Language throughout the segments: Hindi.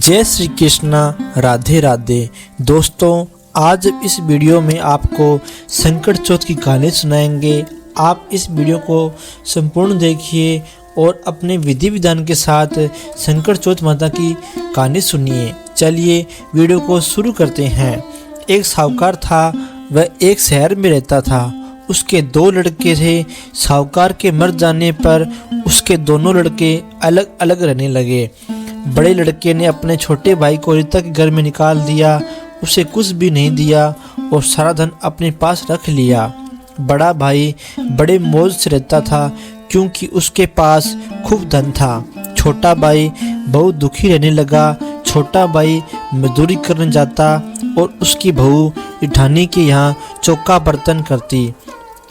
जय श्री कृष्णा, राधे राधे। दोस्तों, आज इस वीडियो में आपको संकट चौथ की कहानी सुनाएंगे। आप इस वीडियो को संपूर्ण देखिए और अपने विधि विधान के साथ संकट चौथ माता की कहानी सुनिए। चलिए वीडियो को शुरू करते हैं। एक साहूकार था, वह एक शहर में रहता था। उसके दो लड़के थे। साहूकार के मर जाने पर उसके दोनों लड़के अलग अलग रहने लगे। बड़े लड़के ने अपने छोटे भाई को रीता के घर में निकाल दिया, उसे कुछ भी नहीं दिया और सारा धन अपने पास रख लिया। बड़ा भाई बड़े मौज से रहता था क्योंकि उसके पास खूब धन था। छोटा भाई बहुत दुखी रहने लगा। छोटा भाई मजदूरी करने जाता और उसकी बहू जेठानी के यहाँ चौका बर्तन करती।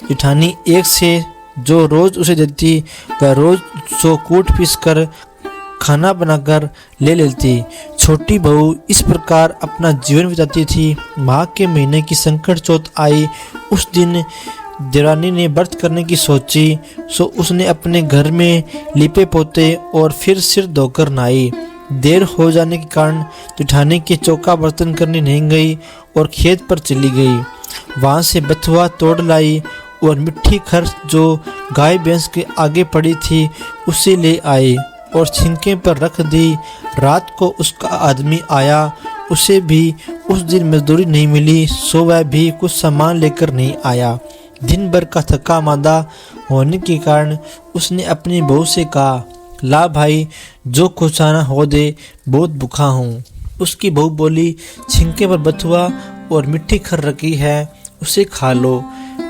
जेठानी एक से जो रोज उसे देती वह रोज 100 कूट पीस कर खाना बनाकर ले लेती। छोटी बहू इस प्रकार अपना जीवन बिताती थी। माह के महीने की संकट चौथ आई। उस दिन देवरानी ने व्रत करने की सोची, सो उसने अपने घर में लीपे पोते और फिर सिर धोकर नहाई। देर हो जाने के कारण जेठानी के चौका बर्तन करने नहीं गई और खेत पर चली गई। वहां से बथुआ तोड़ लाई और मिट्टी खर जो गाय भैंस के आगे पड़ी थी उसे ले आई और छिंके पर रख दी। रात को उसका आदमी आया, उसे भी उस दिन मजदूरी नहीं मिली, सो वह भी कुछ सामान लेकर नहीं आया। दिन भर का थका मांदा होने के कारण उसने अपनी बहू से कहा, ला भाई जो कुछ आना हो दे, बहुत भूखा हूँ। उसकी बहू बोली, छिंके पर बथुआ और मिट्टी खर रखी है, उसे खा लो।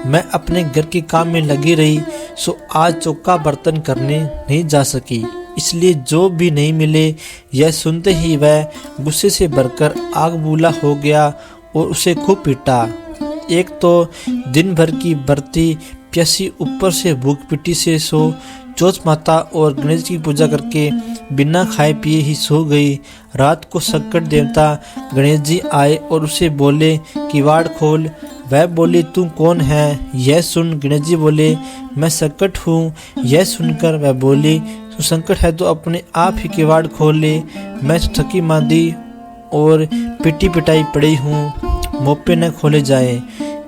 मैं अपने घर के काम में लगी रही, सो आज चौका बर्तन करने नहीं जा सकी, इसलिए जो भी नहीं मिले। यह सुनते ही वह गुस्से से भरकर आग बूला हो गया और उसे खूब पीटा। एक तो दिन भर की बरती प्यासी, ऊपर से भूख पिटी से सो चौथ माता और गणेश की पूजा करके बिना खाए पिए ही सो गई। रात को संकट देवता गणेश जी आए और उसे बोले, किवाड़ खोल। वह बोली, तू कौन है? यह सुन गणेश जी बोले, मैं संकट हूँ। यह सुनकर वह बोली, तो संकट है तो अपने आप ही किवाड़ खोल ले, मैं तो थकी मांदी और पिटी पिटाई पड़ी हूँ, मोपे न खोले जाए।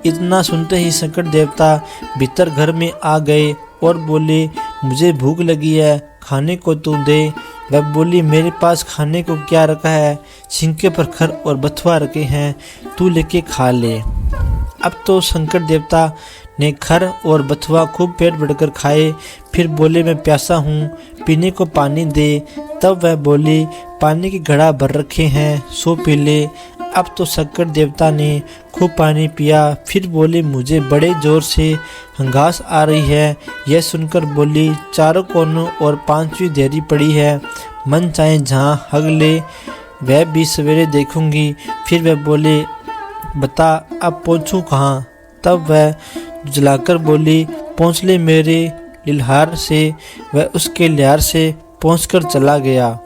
इतना सुनते ही संकट देवता भीतर घर में आ गए और बोले, मुझे भूख लगी है, खाने को तू दे। वह बोली, मेरे पास खाने को क्या रखा है? छिंके पर खर और बथुआ रखे हैं, तू लेके खा ले। अब तो संकट देवता ने खर और बथुआ खूब पेट भरकर खाए। फिर बोले, मैं प्यासा हूँ, पीने को पानी दे। तब वह बोली, पानी की घड़ा भर रखे हैं, सो पी ले। अब तो संकट देवता ने खूब पानी पिया। फिर बोले, मुझे बड़े जोर से हंगास आ रही है। यह सुनकर बोली, चारों कोनों और 5वीं देहरी पड़ी है, मन चाहे जहाँ हग ले, वह भी सवेरे देखूंगी। फिर वह बोले, बता अब पहुँचूँ कहाँ? तब वह जलाकर बोली, पहुँच ले मेरे लिल्हार से। वह उसके लिहार से पहुँचकर चला गया।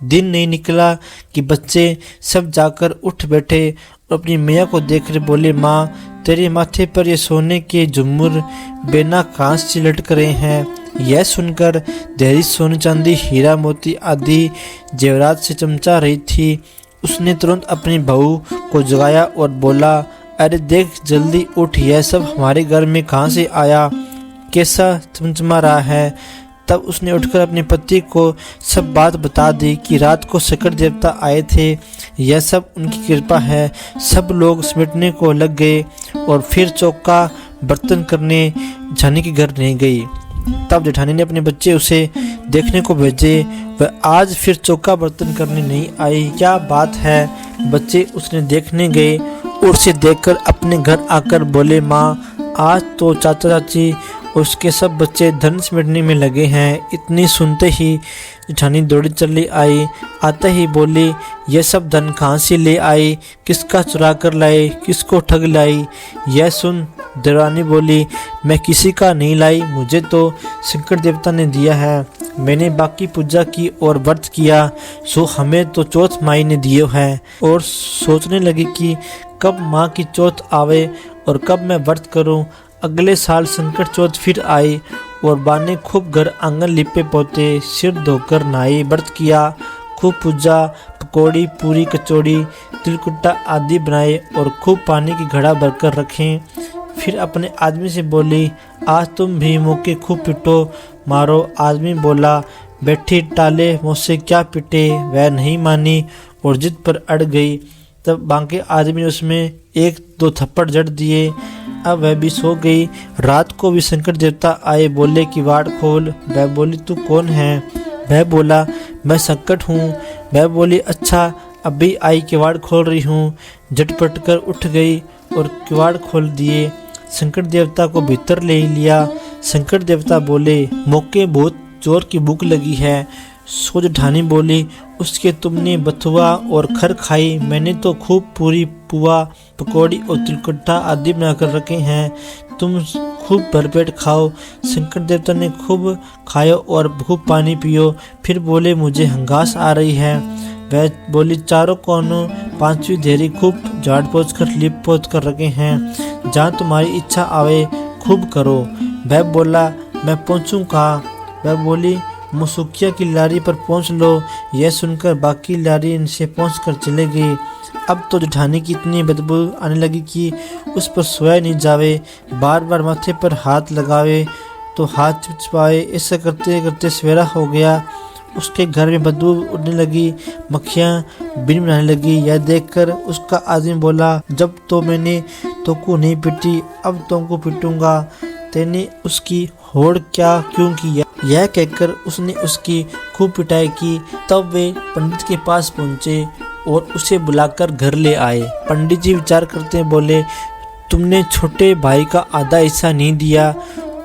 दिन नहीं निकला कि बच्चे सब जाकर उठ बैठे और अपनी मैया को देखकर बोले, माँ तेरे माथे पर ये सोने के झुम्मुर बेना कांच से लटक रहे हैं। यह सुनकर देहरी सोने चांदी हीरा मोती आदि जेवरात से चमचा रही थी। उसने तुरंत अपनी बहू को जगाया और बोला, अरे देख जल्दी उठ, यह सब हमारे घर में कहाँ से आया, कैसा चमचमा रहा है। तब उसने उठकर अपने पति को सब बात बता दी कि रात को संकट देवता आए थे, यह सब उनकी कृपा है। सब लोग समेटने को लग गए और फिर चौका बर्तन करने जाने के घर नहीं गई। तब जेठानी ने अपने बच्चे उसे देखने को भेजे। वह आज फिर चौका बर्तन करने नहीं आई। क्या बात है? बच्चे उसने देखने गए और उसे देखकर अपने घर आकर बोले, माँ आज तो चाचा चाची उसके सब बच्चे धन समेटने में लगे हैं। इतनी सुनते ही जेठानी दौड़ी चली आई। आते ही बोली, यह सब धन कहाँ से ले आई, किसका चुरा कर लाए, किसको ठग लाई? यह सुन देवरानी बोली, मैं किसी का नहीं लाई, मुझे तो संकट देवता ने दिया है। मैंने बाकी पूजा की और व्रत किया, सो हमें तो चौथ माई ने दिए हैं। और सोचने लगी कि कब माँ की चौथ आवे और कब मैं व्रत करूं। अगले साल संकट चौथ फिर आई और बा ने खूब घर आंगन लिपे पोते, सिर धोकर नहाई, व्रत किया, खूब पूजा, पकौड़ी, पूरी, कचौड़ी, तिलकुट्टा आदि बनाए और खूब पानी की घड़ा भरकर रखें। फिर अपने आदमी से बोली, आज तुम भी मौके खूब पिटो मारो। आदमी बोला, बैठी टाले, मुझसे क्या पिटे। वह नहीं मानी और जिद पर अड़ गई। तब बांके आदमी ने उसमें 1-2 थप्पड़ जड़ दिए। अब वह भी सो गई। रात को भी संकट देवता आए, बोले किवाड़ खोल। वह बोली, तू कौन है? वह बोला, मैं संकट हूँ। वह बोली, अच्छा अभी आई, किवाड़ खोल रही हूँ। झटपट कर उठ गई और किवाड़ खोल दिए। संकट देवता को भीतर ले लिया। संकट देवता बोले, मौके बहुत जोर की भूख लगी है। सो जेठानी बोली, उसके तुमने बथुआ और खर खाई, मैंने तो खूब पूरी, पुआ, पकौड़ी और तिलकुट्टा आदि बनाकर रखे हैं, तुम खूब भरपेट खाओ। संकट देवता ने खूब खाओ और खूब पानी पियो। फिर बोले, मुझे हंगास आ रही है। वह बोली, चारों कोनों 5वीं धेरी खूब झाड़ पोछ कर लिप पोछ कर रखे हैं, जहाँ तुम्हारी इच्छा आवे खूब करो। वह बोला, मैं पहुँचूँ कहाँ? वह बोली, मुसुकिया की लारी पर पहुँच लो। यह सुनकर बाकी लारी इनसे पहुँच कर चले गई। अब तो जेठानी की इतनी बदबू आने लगी कि उस पर सोया नहीं जावे। बार बार माथे पर हाथ लगावे तो हाथ चिपचिपाए। ऐसा करते करते सवेरा हो गया। उसके घर में बदबू उड़ने लगी, मक्खियाँ बिन बनाने लगी। यह देखकर उसका आदमी बोला, जब तो मैंने तुमको नहीं पिटी, अब तुमको पिटूंगा। तेने उसकी होड़ क्या क्यों की? यह कहकर उसने उसकी खूब पिटाई की। तब वे पंडित के पास पहुँचे और उसे बुलाकर घर ले आए। पंडित जी विचार करते बोले, तुमने छोटे भाई का आधा हिस्सा नहीं दिया,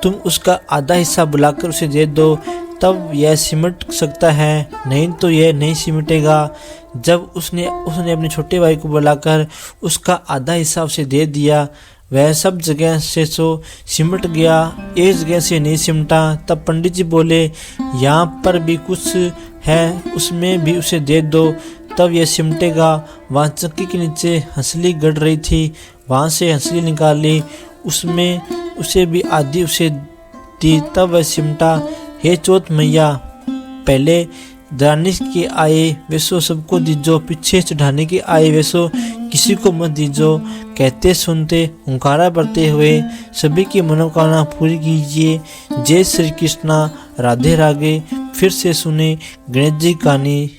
तुम उसका आधा हिस्सा बुलाकर उसे दे दो, तब यह सिमट सकता है, नहीं तो यह नहीं सिमटेगा। जब उसने अपने छोटे भाई को बुलाकर उसका आधा हिस्सा उसे दे दिया, वह सब जगह से सिमट गया, एक जगह से नहीं सिमटा। तब पंडित जी बोले, यहाँ पर भी कुछ है, उसमें भी उसे दे दो, तब यह सिमटेगा। वहाँ चक्की के नीचे हंसली गड़ रही थी, वहाँ से हंसली निकाली, उसमें उसे भी आधी उसे दी, तब वह सिमटा। हे चौथ मैया, पहले दानिश के आए वैसो सबको दीजो, पीछे चढ़ाने के आए वैसो किसी को मत दीजो। कहते सुनते हुंकारा भरते हुए सभी की मनोकामना पूरी कीजिए। जय श्री कृष्णा, राधे राधे। फिर से सुने गणेश जी कहानी।